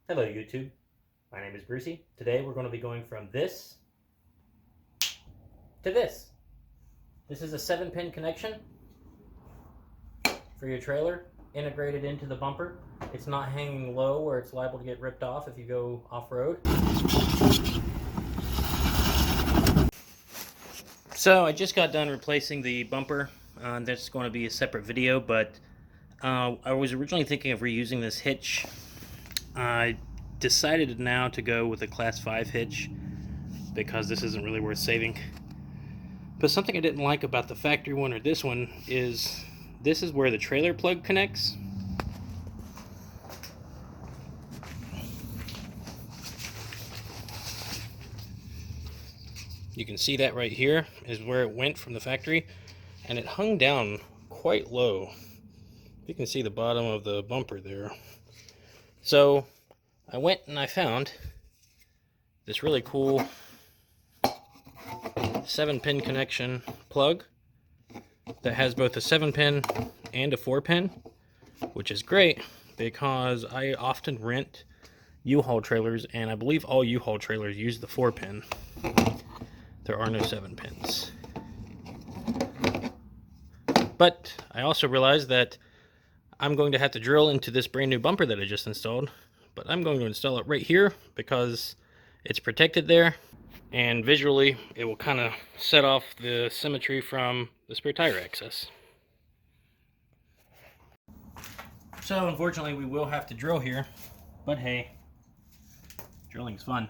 Hello YouTube, my name is Brucey. Today we're going to be going from this to this. This is a 7-pin connection for your trailer integrated into the bumper. It's not hanging low where it's liable to get ripped off if you go off-road. So I just got done replacing the bumper. That's going to be a separate video, but I was originally thinking of reusing this hitch. I decided now to go with a Class 5 hitch because this isn't really worth saving. But something I didn't like about the factory one or this one is this is where the trailer plug connects. You can see that right here is where it went from the factory, and it hung down quite low. You can see the bottom of the bumper there. So I went and I found this really cool 7-pin connection plug that has both a 7-pin and a 4-pin, which is great because I often rent U-Haul trailers, and I believe all U-Haul trailers use the 4-pin. There are no 7-pins. But I also realized that I'm going to have to drill into this brand new bumper that I just installed, but I'm going to install it right here because it's protected there, and visually it will kind of set off the symmetry from the spare tire access. So unfortunately we will have to drill here, but hey, drilling's fun.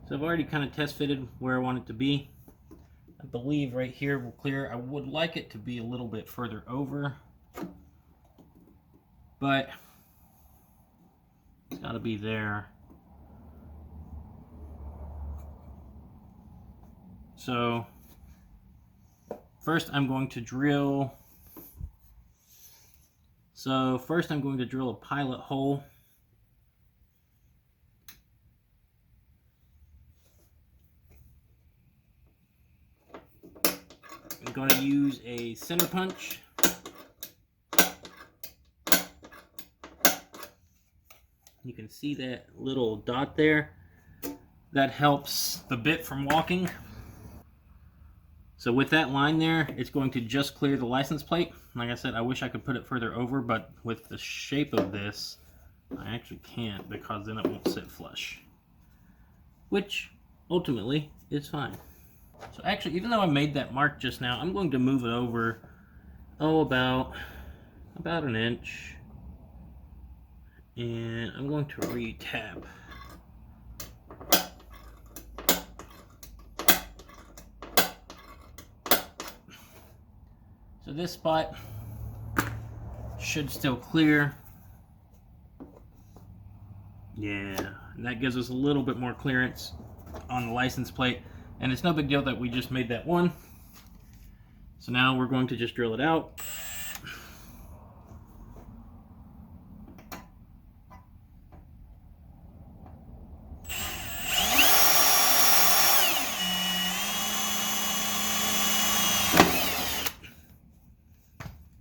So I've already kind of test fitted where I want it to be. I believe right here will clear. I would like it to be a little bit further over, but it's got to be there. So first I'm going to drill. A pilot hole. I'm going to use a center punch. You can see that little dot there. That helps the bit from walking. So with that line there, it's going to just clear the license plate. Like I said, I wish I could put it further over, but with the shape of this, I actually can't because then it won't sit flush. Which, ultimately, is fine. So actually, even though I made that mark just now, I'm going to move it over, about an inch. And I'm going to re-tab. So this spot should still clear. Yeah, and that gives us a little bit more clearance on the license plate. And it's no big deal that we just made that one. So now we're going to just drill it out.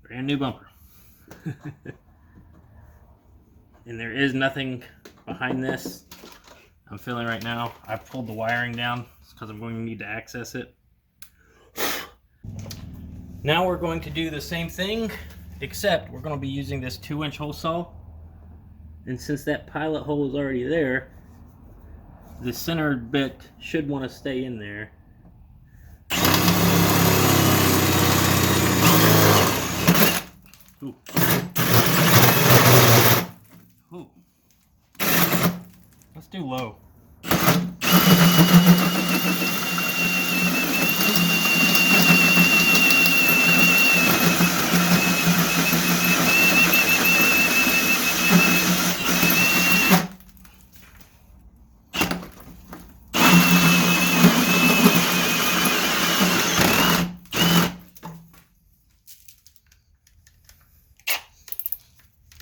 Brand new bumper. And there is nothing behind this. I'm feeling right now. I pulled the wiring down because I'm going to need to access it. Now we're going to do the same thing, except we're going to be using this 2-inch hole saw. And since that pilot hole is already there, the center bit should want to stay in there. Ooh. Ooh. Let's do low.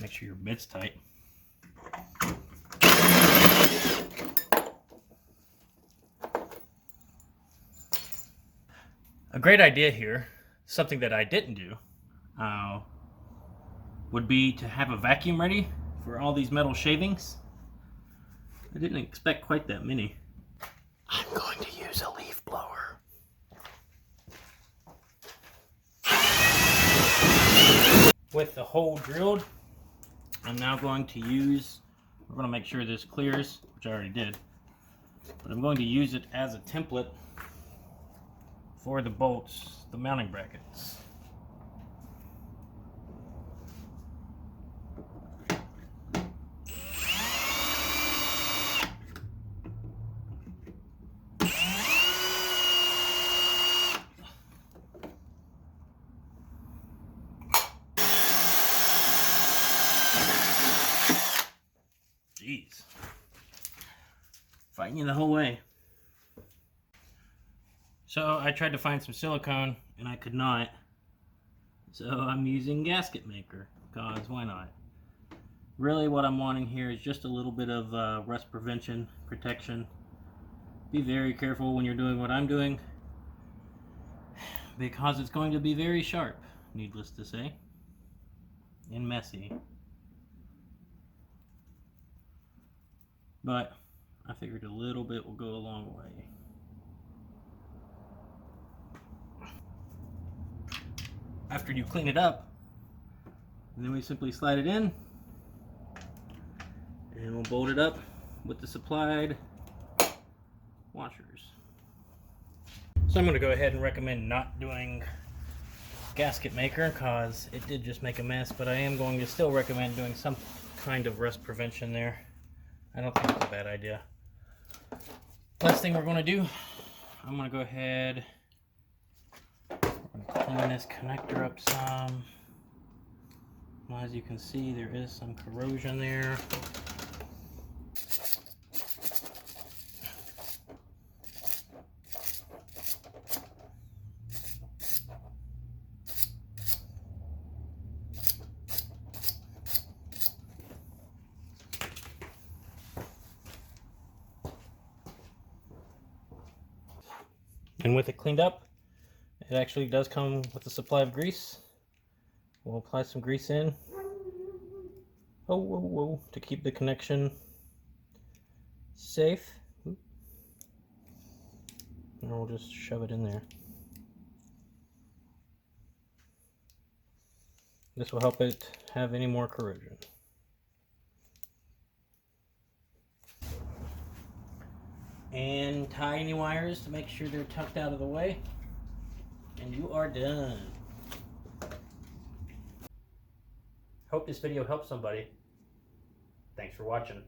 Make sure your bit's tight. A great idea here, something that I didn't do, would be to have a vacuum ready for all these metal shavings. I didn't expect quite that many. I'm going to use a leaf blower. With the hole drilled, I'm now going to use, we're going to make sure this clears, which I already did, but I'm going to use it as a template for the bolts, the mounting brackets. Jeez. Fighting you the whole way. So I tried to find some silicone and I could not. So I'm using gasket maker, because why not? Really what I'm wanting here is just a little bit of rust prevention, protection. Be very careful when you're doing what I'm doing, because it's going to be very sharp, needless to say, and messy. But I figured a little bit will go a long way. After you clean it up, and then we simply slide it in, and we'll bolt it up with the supplied washers. So I'm going to go ahead and recommend not doing gasket maker, because it did just make a mess, but I am going to still recommend doing some kind of rust prevention there. I don't think it's a bad idea. Last thing we're going to do, I'm going to go ahead and clean this connector up some. Well, as you can see, there is some corrosion there. And with it cleaned up, it actually does come with a supply of grease. We'll apply some grease in. Oh, whoa, whoa, to keep the connection safe. And we'll just shove it in there. This will help it have any more corrosion. And tie any wires to make sure they're tucked out of the way, and you are done. Hope this video helped somebody. Thanks for watching.